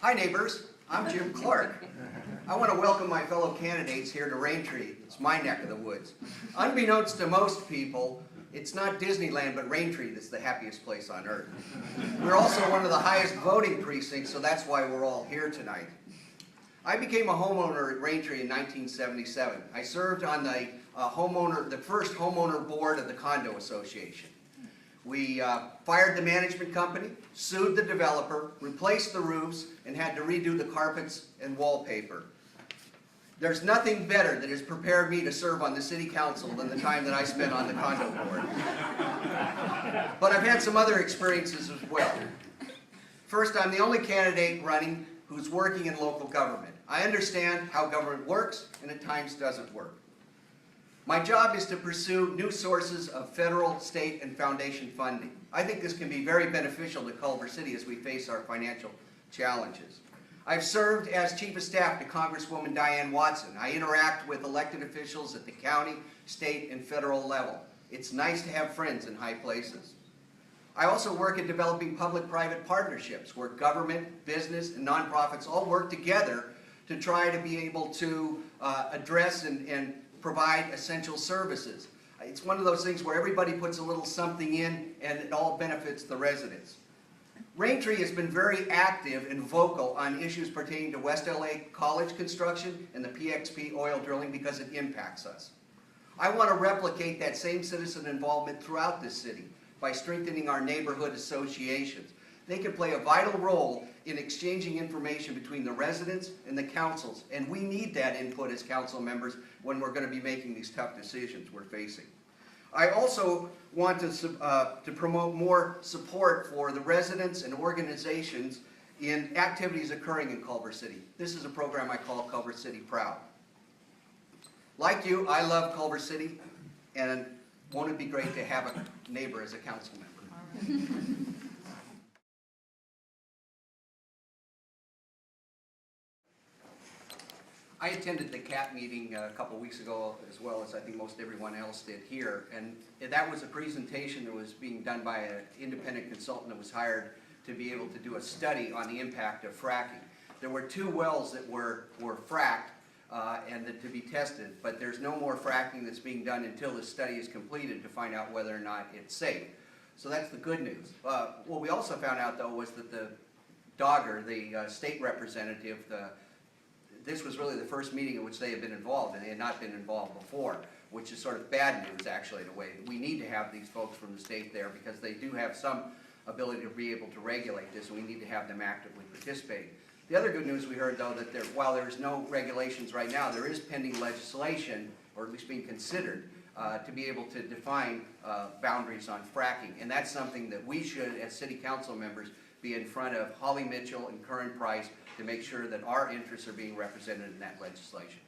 Hi neighbors, I'm Jim Clarke. I want to welcome my fellow candidates here to Raintree. It's my neck of the woods. Unbeknownst to most people, it's not Disneyland but Raintree that's the happiest place on earth. We're also one of the highest voting precincts, so that's why we're all here tonight. I became a homeowner at Raintree in 1977. I served on the first homeowner board of the condo association. We fired the management company, sued the developer, replaced the roofs, and had to redo the carpets and wallpaper. There's nothing better that has prepared me to serve on the city council than the time that I spent on the condo board. But I've had some other experiences as well. First, I'm the only candidate running who's working in local government. I understand how government works and at times doesn't work. My job is to pursue new sources of federal, state, and foundation funding. I think this can be very beneficial to Culver City as we face our financial challenges. I've served as Chief of Staff to Congresswoman Diane Watson. I interact with elected officials at the county, state, and federal level. It's nice to have friends in high places. I also work at developing public-private partnerships where government, business, and nonprofits all work together to try to be able to address and provide essential services. It's one of those things where everybody puts a little something in and it all benefits the residents. Raintree has been very active and vocal on issues pertaining to West LA College construction and the PXP oil drilling because it impacts us. I want to replicate that same citizen involvement throughout this city by strengthening our neighborhood associations. They can play a vital role in exchanging information between the residents and the councils, and we need that input as council members when we're going to be making these tough decisions we're facing. I also want to promote more support for the residents and organizations in activities occurring in Culver City. This is a program I call Culver City Proud. Like you, I love Culver City, and won't it be great to have a neighbor as a council member? I attended the CAT meeting a couple weeks ago, as well as I think most everyone else did here, and that was a presentation that was being done by an independent consultant that was hired to be able to do a study on the impact of fracking. There were 2 wells that were fracked and that to be tested, but there's no more fracking that's being done until the study is completed to find out whether or not it's safe. So that's the good news. What we also found out, though, was that the Dogger, the state representative, this was really the first meeting in which they had been involved, and they had not been involved before, which is sort of bad news, actually, in a way. We need to have these folks from the state there because they do have some ability to be able to regulate this, and we need to have them actively participate. The other good news we heard, though, that while there's no regulations right now, there is pending legislation, or at least being considered, to be able to define boundaries on fracking. And that's something that we should, as city council members, be in front of Holly Mitchell and Curran Price to make sure that our interests are being represented in that legislation.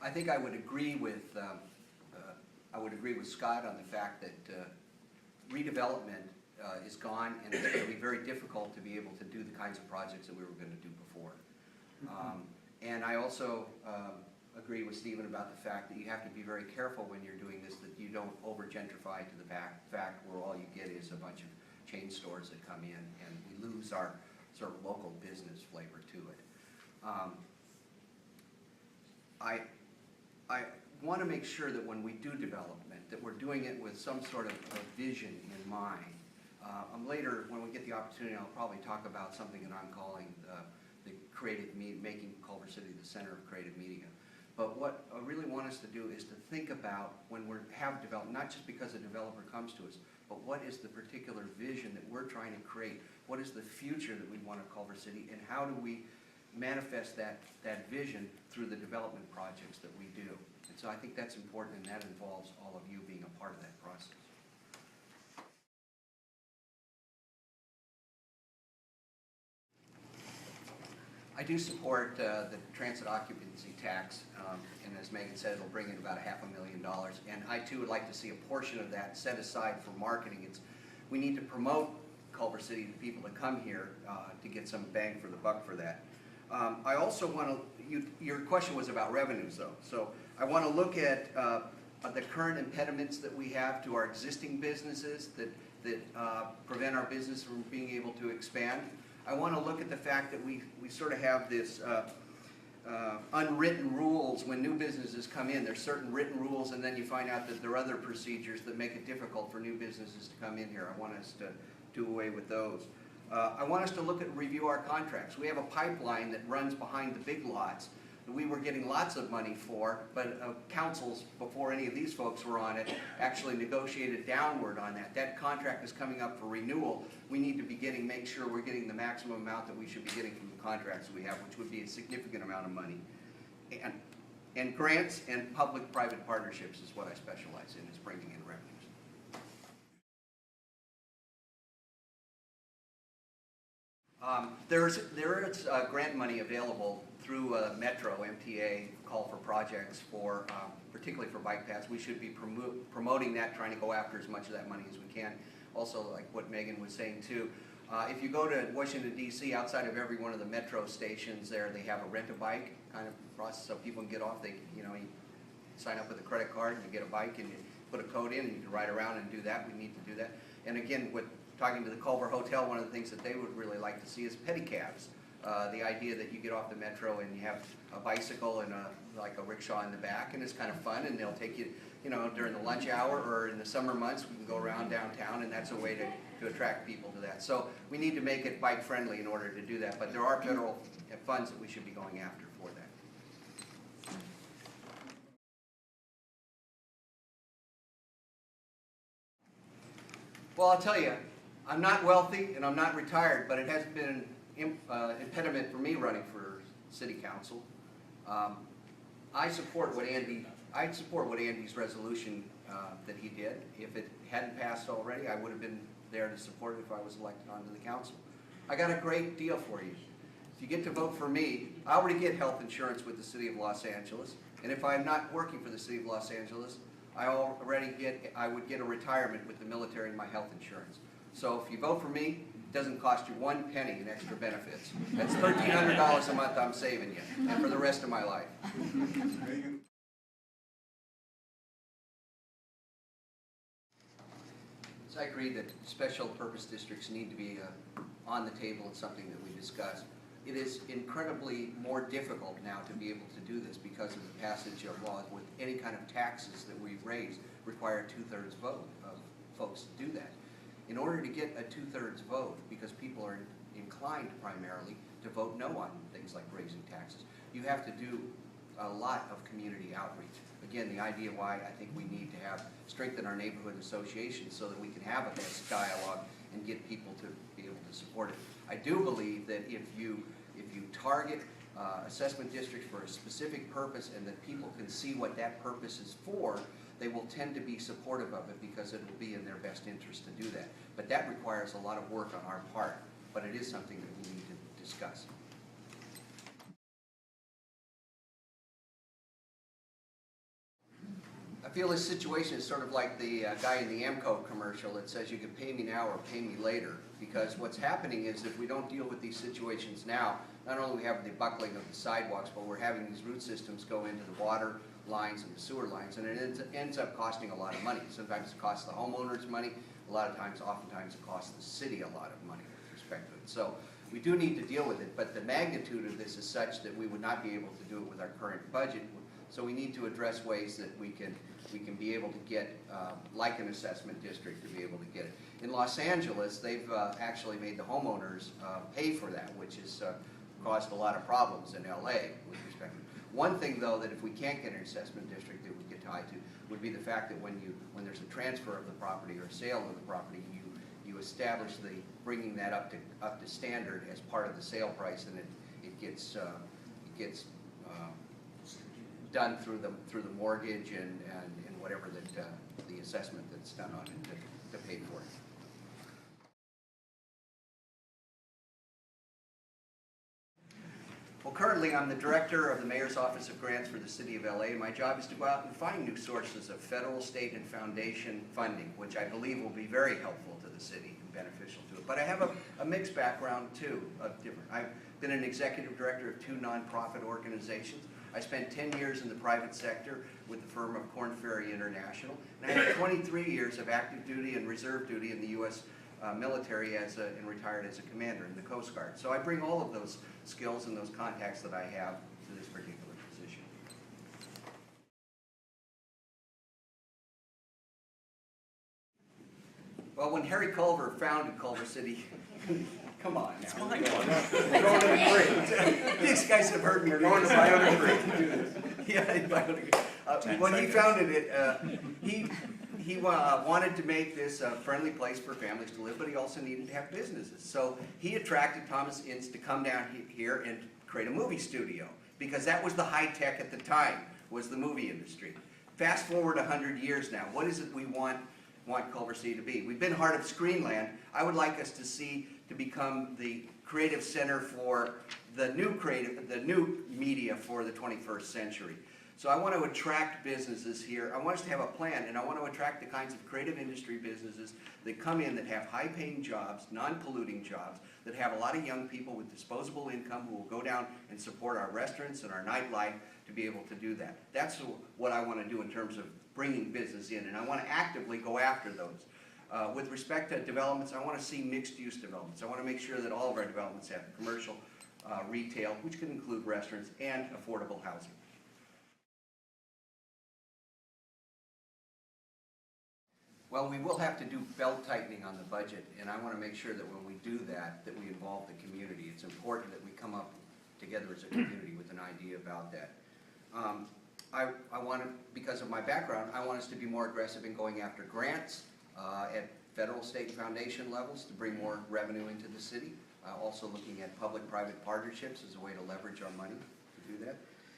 I think I would agree with Scott on the fact that redevelopment is gone, and it's going to be very difficult to be able to do the kinds of projects that we were going to do before. And I also agree with Stephen about the fact that you have to be very careful when you're doing this, that you don't over-gentrify to the fact where all you get is a bunch of chain stores that come in, and we lose our sort of local business flavor to it. I want to make sure that when we do development, that we're doing it with some sort of a vision in mind. Later, when we get the opportunity, I'll probably talk about something that I'm calling the creative making Culver City the center of creative media. But what I really want us to do is to think about when we have development, not just because a developer comes to us, but what is the particular vision that we're trying to create? What is the future that we want at Culver City, and how do we manifest that vision through the development projects that we do? And so I think that's important, and that involves all of you being a part of that process. I do support the transit occupancy tax, and as Megan said, it'll bring in about $500,000. And I too would like to see a portion of that set aside for marketing. We need to promote Culver City to people that come here to get some bang for the buck for that. I also want to, your question was about revenues though, so I want to look at the current impediments that we have to our existing businesses that prevent our business from being able to expand. I want to look at the fact that we sort of have this unwritten rules when new businesses come in. There's certain written rules, and then you find out that there are other procedures that make it difficult for new businesses to come in here. I want us to do away with those. I want us to review our contracts. We have a pipeline that runs behind the big lots that we were getting lots of money for, but councils, before any of these folks were on it, actually negotiated downward on that. That contract is coming up for renewal. We need to be make sure we're getting the maximum amount that we should be getting from the contracts we have, which would be a significant amount of money. And grants and public-private partnerships is what I specialize in, is bringing in revenues. There is grant money available through Metro, MTA, call for projects for, particularly for bike paths. We should be promoting that, trying to go after as much of that money as we can. Also, like what Megan was saying too, if you go to Washington, D.C., outside of every one of the Metro stations there, they have a rent-a-bike kind of process so people can get off. You sign up with a credit card and you get a bike and you put a code in and you can ride around and do that. We need to do that. And again, talking to the Culver Hotel, one of the things that they would really like to see is pedicabs. The idea that you get off the Metro and you have a bicycle and like a rickshaw in the back, and it's kind of fun, and they'll take you, during the lunch hour or in the summer months, we can go around downtown, and that's a way to attract people to that. So we need to make it bike friendly in order to do that, but there are federal funds that we should be going after for that. Well, I'll tell you, I'm not wealthy and I'm not retired, but it has been an impediment for me running for city council. I support what Andy's resolution that he did. If it hadn't passed already, I would have been there to support it if I was elected onto the council. I got a great deal for you. If you get to vote for me, I already get health insurance with the City of Los Angeles, and if I'm not working for the City of Los Angeles, I would get a retirement with the military and my health insurance. So if you vote for me, it doesn't cost you 1 penny in extra benefits. That's $1,300 a month I'm saving you, and for the rest of my life. So I agree that special purpose districts need to be on the table and something that we discuss. It is incredibly more difficult now to be able to do this because of the passage of laws with any kind of taxes that we raise require a 2/3 vote of folks to do that. In order to get a 2/3 vote, because people are inclined primarily to vote no on things like raising taxes, you have to do a lot of community outreach. Again, the idea why I think we need to strengthen our neighborhood associations so that we can have a best dialogue and get people to be able to support it. I do believe that if you target assessment districts for a specific purpose and that people can see what that purpose is for, they will tend to be supportive of it because it will be in their best interest to do that. But that requires a lot of work on our part, but it is something that we need to discuss. I feel this situation is sort of like the guy in the AMCO commercial that says you can pay me now or pay me later, because what's happening is if we don't deal with these situations now, not only we have the buckling of the sidewalks, but we're having these root systems go into the water lines and the sewer lines, and it ends up costing a lot of money. Sometimes it costs the homeowners money, oftentimes it costs the city a lot of money with respect to it. So we do need to deal with it, but the magnitude of this is such that we would not be able to do it with our current budget. So we need to address ways that we can be able to get, like an assessment district, to be able to get it. In Los Angeles, they've actually made the homeowners pay for that, which has caused a lot of problems in LA with respect to it. One thing, though, that if we can't get an assessment district that we get tied to would be the fact that when there's a transfer of the property or sale of the property, you establish bringing that up to standard as part of the sale price, and it gets done through the mortgage and whatever the assessment that's done on it to pay for it. Well, currently I'm the director of the Mayor's Office of Grants for the City of LA. My job is to go out and find new sources of federal, state, and foundation funding, which I believe will be very helpful to the city and beneficial to it. But I have a mixed background too of different. I've been an executive director of 2 nonprofit organizations. I spent 10 years in the private sector with the firm of Korn Ferry International, and I have 23 years of active duty and reserve duty in the U.S. Military and retired as a commander in the Coast Guard. So I bring all of those skills and those contacts that I have to this particular position. Well, when Harry Culver founded Culver City, come on now. It's mine. We're going to the break. These guys have heard me. We're going to Bionic break to do this. Yeah, Bionic. When he founded it, he wanted to make this a friendly place for families to live, but he also needed to have businesses. So he attracted Thomas Ince to come down here and create a movie studio, because that was the high tech at the time, was the movie industry. Fast forward 100 years now, what is it we want Culver City to be? We've been heart of Screenland. I would like us to become the creative center for the new media for the 21st century. So I want to attract businesses here. I want us to have a plan, and I want to attract the kinds of creative industry businesses that come in that have high-paying jobs, non-polluting jobs, that have a lot of young people with disposable income who will go down and support our restaurants and our nightlife to be able to do that. That's what I want to do in terms of bringing business in, and I want to actively go after those. With respect to developments, I want to see mixed-use developments. I want to make sure that all of our developments have commercial, retail, which can include restaurants, and affordable housing. Well, we will have to do belt tightening on the budget, and I want to make sure that when we do that we involve the community. It's important that we come up together as a community with an idea about that. I want to, because of my background, I want us to be more aggressive in going after grants at federal, state, and foundation levels to bring more revenue into the city. Also looking at public-private partnerships as a way to leverage our money to do that.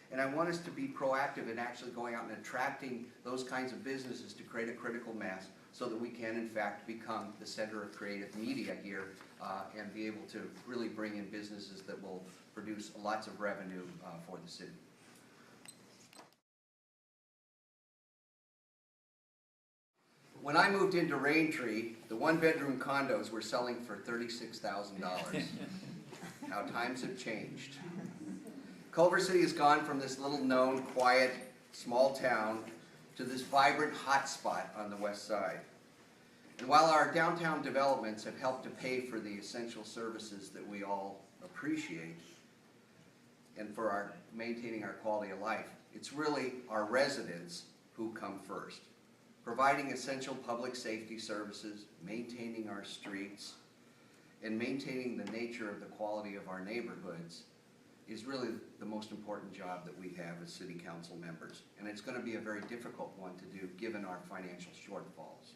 And I want us to be proactive in actually going out and attracting those kinds of businesses to create a critical mass so that we can, in fact, become the center of creative media here and be able to really bring in businesses that will produce lots of revenue for the city. When I moved into Raintree, the 1-bedroom condos were selling for $36,000. How times have changed. Culver City has gone from this little known, quiet, small town to this vibrant hotspot on the west side. And while our downtown developments have helped to pay for the essential services that we all appreciate and for maintaining our quality of life, it's really our residents who come first. Providing essential public safety services, maintaining our streets, and maintaining the nature of the quality of our neighborhoods is really the most important job that we have as city council members. And it's going to be a very difficult one to do given our financial shortfalls.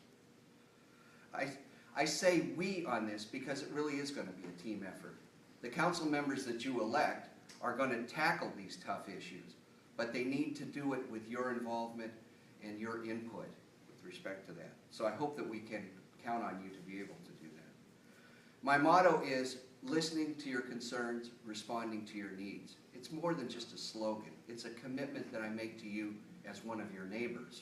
I say we on this because it really is going to be a team effort. The council members that you elect are going to tackle these tough issues, but they need to do it with your involvement and your input with respect to that. So I hope that we can count on you to be able to do that. My motto is listening to your concerns, responding to your needs. It's more than just a slogan. It's a commitment that I make to you as one of your neighbors.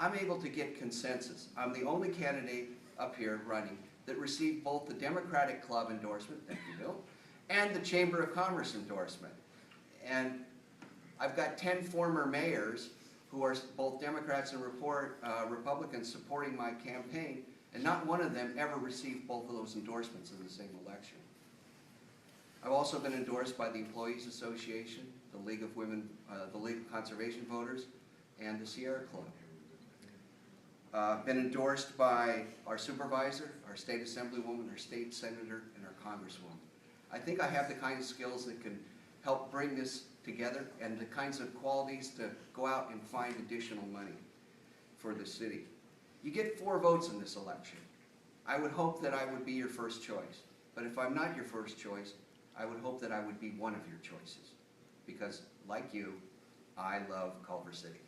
I'm able to get consensus. I'm the only candidate up here running that received both the Democratic Club endorsement, thank you, Bill, and the Chamber of Commerce endorsement. And I've got 10 former mayors who are both Democrats and Republicans supporting my campaign, and not one of them ever received both of those endorsements in the same election. I've also been endorsed by the Employees Association, the League of Women, the League of Conservation Voters, and the Sierra Club. Been endorsed by our supervisor, our state assemblywoman, our state senator, and our congresswoman. I think I have the kind of skills that can help bring this together and the kinds of qualities to go out and find additional money for the city. You get 4 votes in this election. I would hope that I would be your first choice. But if I'm not your first choice, I would hope that I would be one of your choices. Because, like you, I love Culver City.